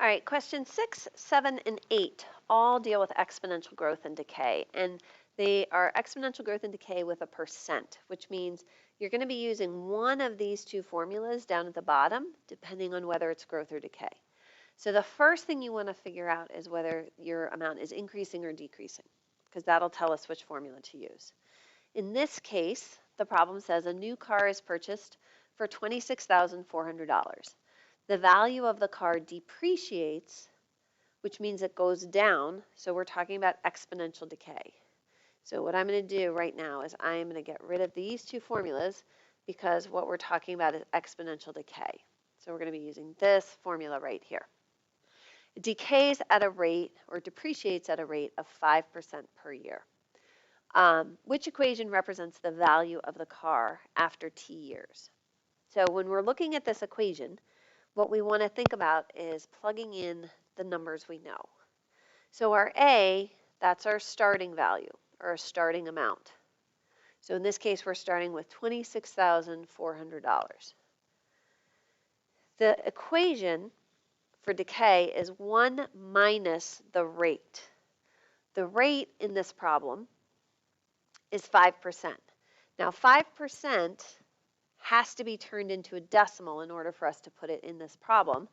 All right, question 6, 7, and 8 all deal with exponential growth and decay. And they are exponential growth and decay with a percent, which means you're going to be using one of these two formulas down at the bottom, depending on whether it's growth or decay. So the first thing you want to figure out is whether your amount is increasing or decreasing, because that'll tell us which formula to use. In this case, the problem says a new car is purchased for $26,400. The value of the car depreciates, which means it goes down, so we're talking about exponential decay. So what I'm going to do right now is I'm going to get rid of these two formulas because what we're talking about is exponential decay. So we're going to be using this formula right here. It decays at a rate, or depreciates at a rate of 5% per year. Which equation represents the value of the car after t years? So when we're looking at this equation, what we want to think about is plugging in the numbers we know. So our A, that's our starting value, or a starting amount. So in this case, we're starting with $26,400. The equation for decay is 1 minus the rate. The rate in this problem is 5%. Now 5% has to be turned into a decimal in order for us to put it in this problem.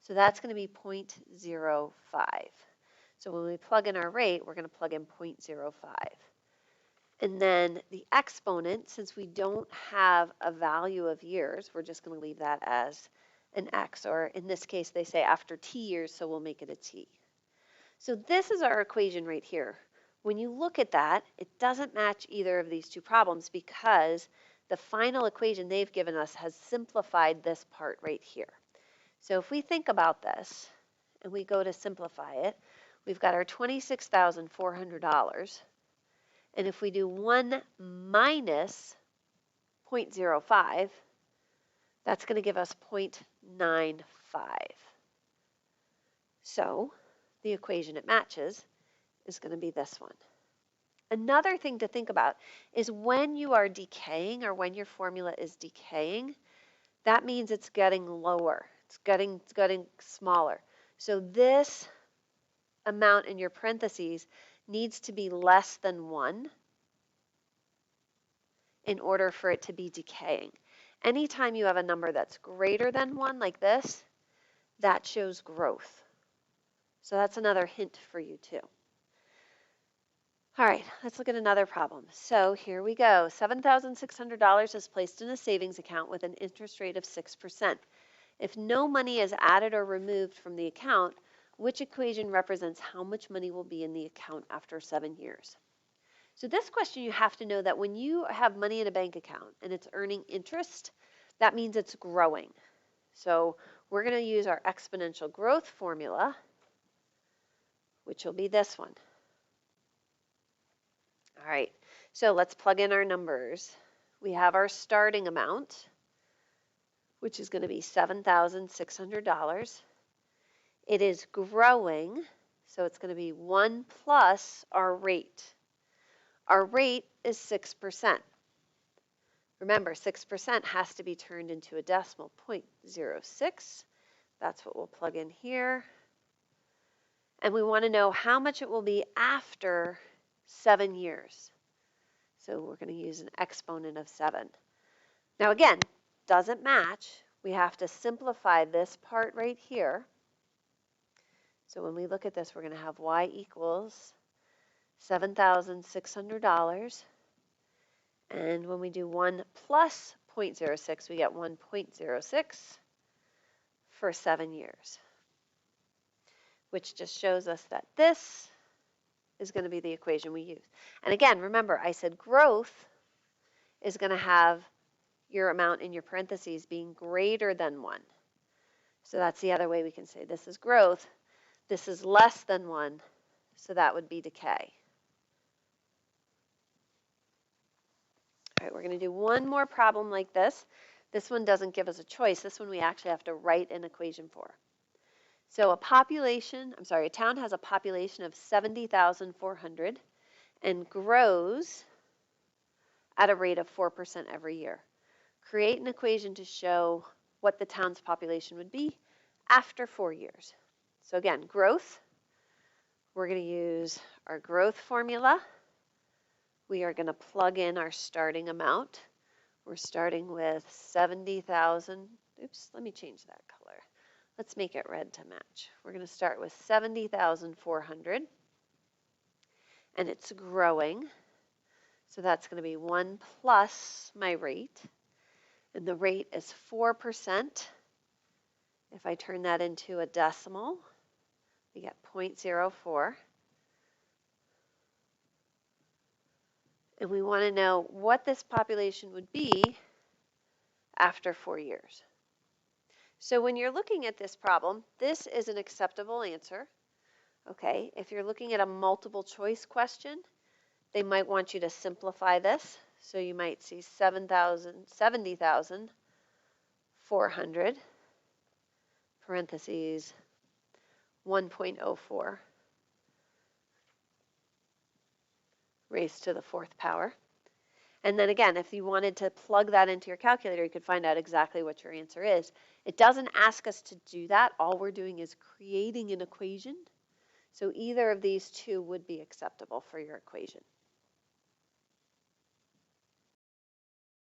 So that's going to be 0.05. So when we plug in our rate, we're going to plug in 0.05. And then the exponent, since we don't have a value of years, we're just going to leave that as an x, or in this case, they say after t years, so we'll make it a t. So this is our equation right here. When you look at that, it doesn't match either of these two problems because the final equation they've given us has simplified this part right here. So if we think about this and we go to simplify it, we've got our $26,400. And if we do 1 minus 0.05, that's going to give us 0.95. So the equation it matches is going to be this one. Another thing to think about is when you are decaying, or when your formula is decaying, that means it's getting lower. It's getting smaller. So this amount in your parentheses needs to be less than 1 in order for it to be decaying. Anytime you have a number that's greater than 1 like this, that shows growth. So that's another hint for you too. All right, let's look at another problem. So here we go. $7,600 is placed in a savings account with an interest rate of 6%. If no money is added or removed from the account, which equation represents how much money will be in the account after 7 years? So this question, you have to know that when you have money in a bank account and it's earning interest, that means it's growing. So we're going to use our exponential growth formula, which will be this one. All right, so let's plug in our numbers. We have our starting amount, which is going to be $7,600. It is growing, so it's going to be 1 plus our rate. Our rate is 6%. Remember, 6% has to be turned into a decimal, 0.06. That's what we'll plug in here. And we want to know how much it will be after 7 years. So we're going to use an exponent of 7. Now again, doesn't match. We have to simplify this part right here. So when we look at this, we're going to have y equals $7,600. And when we do 1 plus 0.06, we get 1.06 for 7 years, which just shows us that this is going to be the equation we use. And again, remember, I said growth is going to have your amount in your parentheses being greater than 1. So that's the other way we can say this is growth. This is less than 1, so that would be decay. All right, we're going to do one more problem like this. This one doesn't give us a choice. This one we actually have to write an equation for. So a town has a population of 70,400 and grows at a rate of 4% every year. Create an equation to show what the town's population would be after 4 years. So again, growth, we're going to use our growth formula. We are going to plug in our starting amount. We're starting with 70,000. Oops, let me change that color. Let's make it red to match. We're going to start with 70,400, and it's growing. So that's going to be 1 plus my rate, and the rate is 4%. If I turn that into a decimal, we get 0.04. And we want to know what this population would be after 4 years. So when you're looking at this problem, this is an acceptable answer. Okay, if you're looking at a multiple choice question, they might want you to simplify this. So you might see 70,400, parentheses, 1.04 raised to the 4th power. And then again, if you wanted to plug that into your calculator, you could find out exactly what your answer is. It doesn't ask us to do that. All we're doing is creating an equation. So either of these two would be acceptable for your equation.